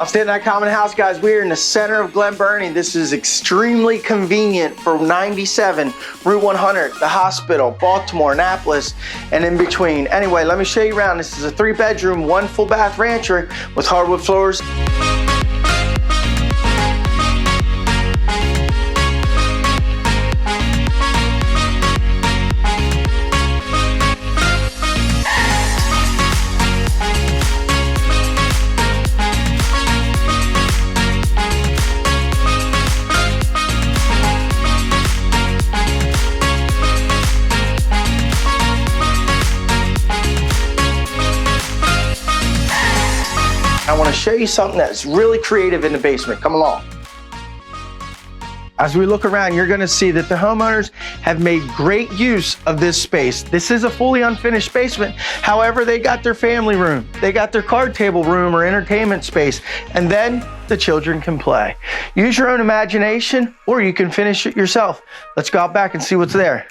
I'm staying at that common house, guys. We are in the center of Glen Burnie. This is extremely convenient for 97, Route 100, the hospital, Baltimore, Annapolis, and in between. Anyway, let me show you around. This is a 3-bedroom, 1 full bath rancher with hardwood floors. I want to show you something that's really creative in the basement. Come along. As we look around, you're going to see that the homeowners have made great use of this space. This is a fully unfinished basement. However, they got their family room, they got their card table room or entertainment space, and then the children can play. Use your own imagination, or you can finish it yourself. Let's go out back and see what's there.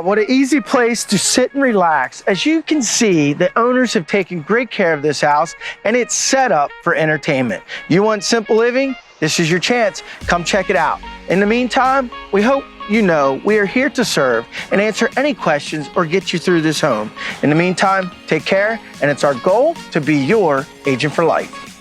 What an easy place to sit and relax. As you can see, the owners have taken great care of this house and it's set up for entertainment. You want simple living? This is your chance. Come check it out. In the meantime, we hope you know we are here to serve and answer any questions or get you through this home. In the meantime, take care, and it's our goal to be your agent for life.